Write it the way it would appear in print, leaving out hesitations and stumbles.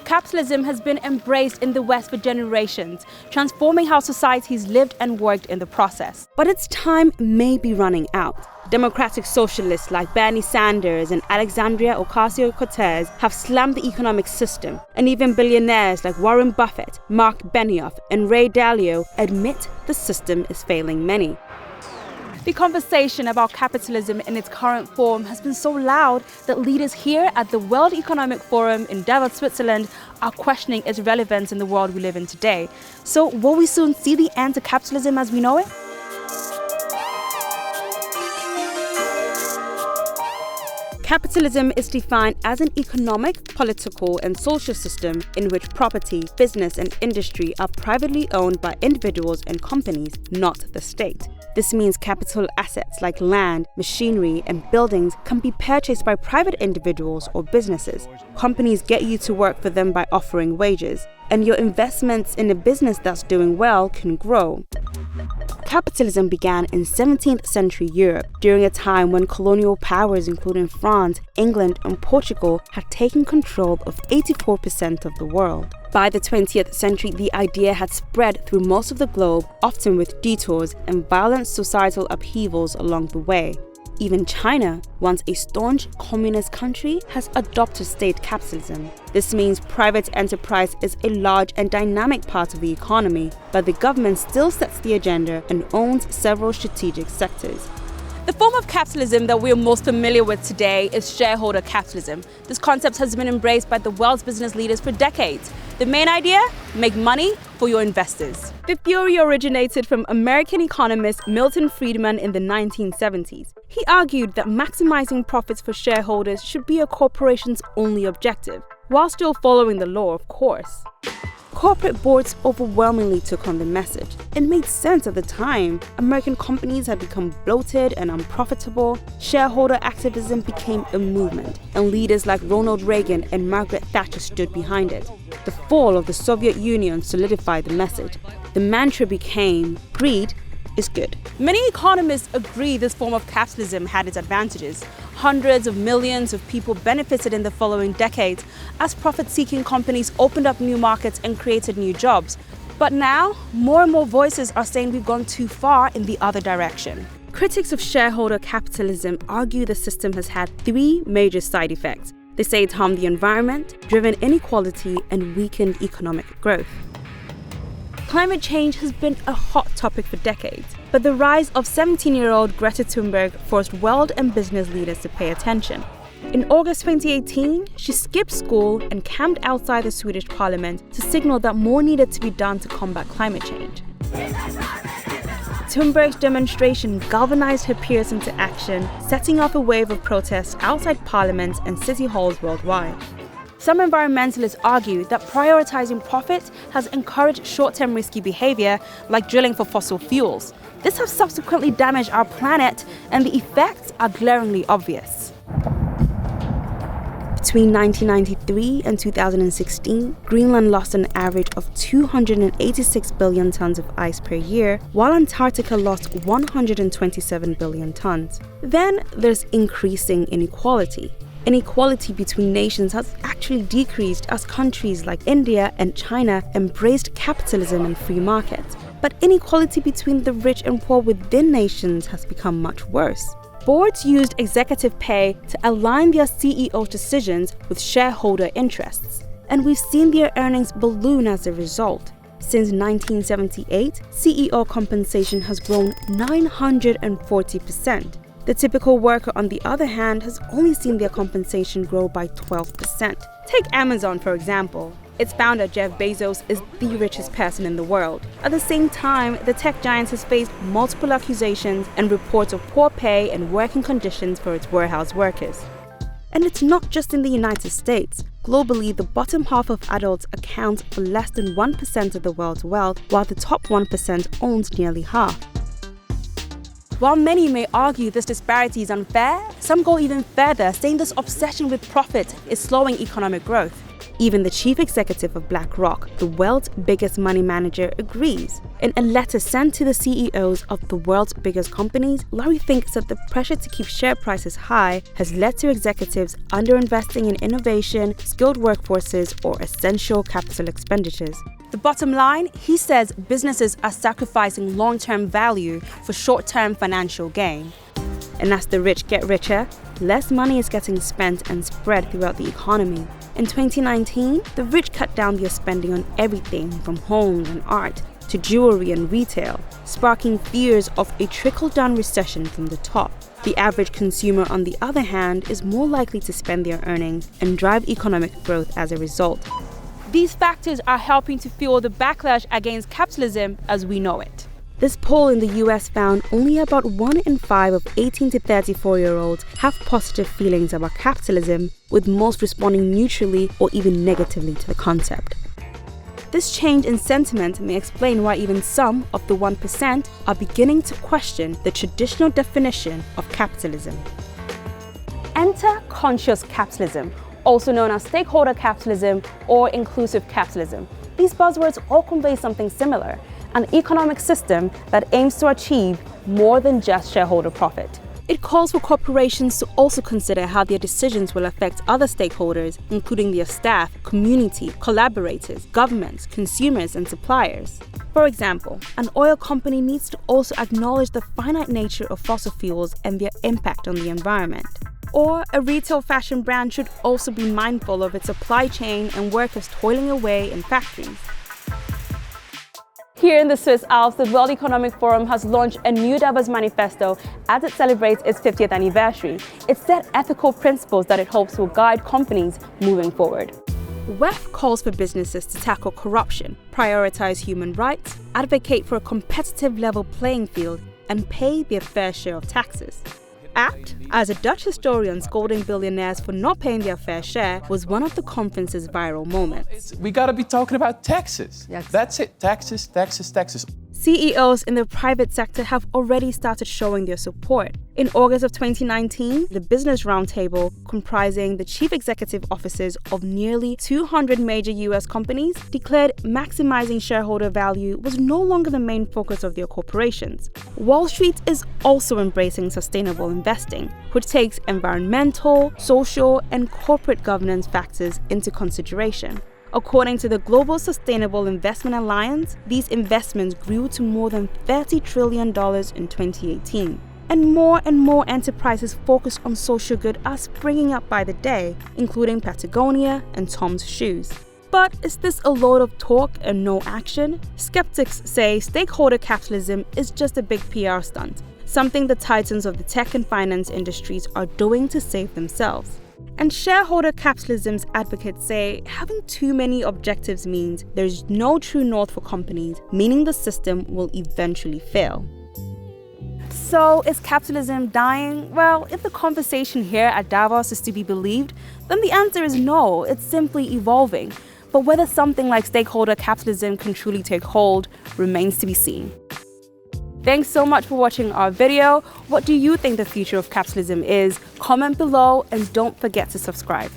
capitalism has been embraced in the West for generations, transforming how societies lived and worked in the process. But its time may be running out. Democratic socialists like Bernie Sanders and Alexandria Ocasio-Cortez have slammed the economic system, and even billionaires like Warren Buffett, Mark Benioff, and Ray Dalio admit the system is failing many. The conversation about capitalism in its current form has been so loud that leaders here at the World Economic Forum in Davos, Switzerland, are questioning its relevance in the world we live in today. So will we soon see the end to capitalism as we know it? Capitalism is defined as an economic, political, and social system in which property, business, and industry are privately owned by individuals and companies, not the state. This means capital assets like land, machinery, and buildings can be purchased by private individuals or businesses. Companies get you to work for them by offering wages, and your investments in a business that's doing well can grow. Capitalism began in 17th century Europe during a time when colonial powers including France, England, and Portugal had taken control of 84% of the world. By the 20th century, the idea had spread through most of the globe, often with detours and violent societal upheavals along the way. Even China, once a staunch communist country, has adopted state capitalism. This means private enterprise is a large and dynamic part of the economy, but the government still sets the agenda and owns several strategic sectors. The form of capitalism that we are most familiar with today is shareholder capitalism. This concept has been embraced by the world's business leaders for decades. The main idea? Make money for your investors. The theory originated from American economist Milton Friedman in the 1970s. He argued that maximizing profits for shareholders should be a corporation's only objective, while still following the law, of course. Corporate boards overwhelmingly took on the message. It made sense at the time. American companies had become bloated and unprofitable. Shareholder activism became a movement, and leaders like Ronald Reagan and Margaret Thatcher stood behind it. The fall of the Soviet Union solidified the message. The mantra became, greed is good. Many economists agree this form of capitalism had its advantages. Hundreds of millions of people benefited in the following decades as profit-seeking companies opened up new markets and created new jobs. But now, more and more voices are saying we've gone too far in the other direction. Critics of shareholder capitalism argue the system has had three major side effects. They say it's harmed the environment, driven inequality, and weakened economic growth. Climate change has been a hot topic for decades, but the rise of 17-year-old Greta Thunberg forced world and business leaders to pay attention. In August 2018, she skipped school and camped outside the Swedish parliament to signal that more needed to be done to combat climate change. Thunberg's demonstration galvanized her peers into action, setting off a wave of protests outside parliaments and city halls worldwide. Some environmentalists argue that prioritizing profit has encouraged short-term risky behavior like drilling for fossil fuels. This has subsequently damaged our planet, and the effects are glaringly obvious. Between 1993 and 2016, Greenland lost an average of 286 billion tons of ice per year, while Antarctica lost 127 billion tons. Then there's increasing inequality. Inequality between nations has actually decreased as countries like India and China embraced capitalism and free markets. But inequality between the rich and poor within nations has become much worse. Boards used executive pay to align their CEO's decisions with shareholder interests, and we've seen their earnings balloon as a result. Since 1978, CEO compensation has grown 940%. The typical worker, on the other hand, has only seen their compensation grow by 12%. Take Amazon, for example. Its founder, Jeff Bezos, is the richest person in the world. At the same time, the tech giant has faced multiple accusations and reports of poor pay and working conditions for its warehouse workers. And it's not just in the United States. Globally, the bottom half of adults accounts for less than 1% of the world's wealth, while the top 1% owns nearly half. While many may argue this disparity is unfair, some go even further, saying this obsession with profit is slowing economic growth. Even the chief executive of BlackRock, the world's biggest money manager, agrees. In a letter sent to the CEOs of the world's biggest companies, Larry thinks that the pressure to keep share prices high has led to executives underinvesting in innovation, skilled workforces, or essential capital expenditures. The bottom line, he says businesses are sacrificing long-term value for short-term financial gain. And as the rich get richer, less money is getting spent and spread throughout the economy. In 2019, the rich cut down their spending on everything from homes and art to jewelry and retail, sparking fears of a trickle-down recession from the top. The average consumer, on the other hand, is more likely to spend their earnings and drive economic growth as a result. These factors are helping to fuel the backlash against capitalism as we know it. This poll in the US found only about 1 in 5 of 18 to 34-year-olds have positive feelings about capitalism, with most responding neutrally or even negatively to the concept. This change in sentiment may explain why even some of the 1% are beginning to question the traditional definition of capitalism. Enter conscious capitalism, also known as stakeholder capitalism or inclusive capitalism. These buzzwords all convey something similar: an economic system that aims to achieve more than just shareholder profit. It calls for corporations to also consider how their decisions will affect other stakeholders, including their staff, community, collaborators, governments, consumers, and suppliers. For example, an oil company needs to also acknowledge the finite nature of fossil fuels and their impact on the environment. Or a retail fashion brand should also be mindful of its supply chain and workers toiling away in factories. Here in the Swiss Alps, the World Economic Forum has launched a new Davos manifesto as it celebrates its 50th anniversary. It set ethical principles that it hopes will guide companies moving forward. WEF calls for businesses to tackle corruption, prioritize human rights, advocate for a competitive level playing field, and pay their fair share of taxes. Apt, as a Dutch historian scolding billionaires for not paying their fair share, was one of the conference's viral moments. We gotta be talking about taxes. Yes. That's it. Taxes, taxes, taxes. CEOs in the private sector have already started showing their support. In August of 2019, the Business Roundtable, comprising the chief executive officers of nearly 200 major US companies, declared maximizing shareholder value was no longer the main focus of their corporations. Wall Street is also embracing sustainable investing, which takes environmental, social, and corporate governance factors into consideration. According to the Global Sustainable Investment Alliance, these investments grew to more than $30 trillion in 2018. And more enterprises focused on social good are springing up by the day, including Patagonia and Tom's Shoes. But is this a load of talk and no action? Skeptics say stakeholder capitalism is just a big PR stunt, something the titans of the tech and finance industries are doing to save themselves. And shareholder capitalism's advocates say having too many objectives means there's no true north for companies, meaning the system will eventually fail. So, is capitalism dying? Well, if the conversation here at Davos is to be believed, then the answer is no, it's simply evolving. But whether something like stakeholder capitalism can truly take hold remains to be seen. Thanks so much for watching our video. What do you think the future of capitalism is? Comment below and don't forget to subscribe.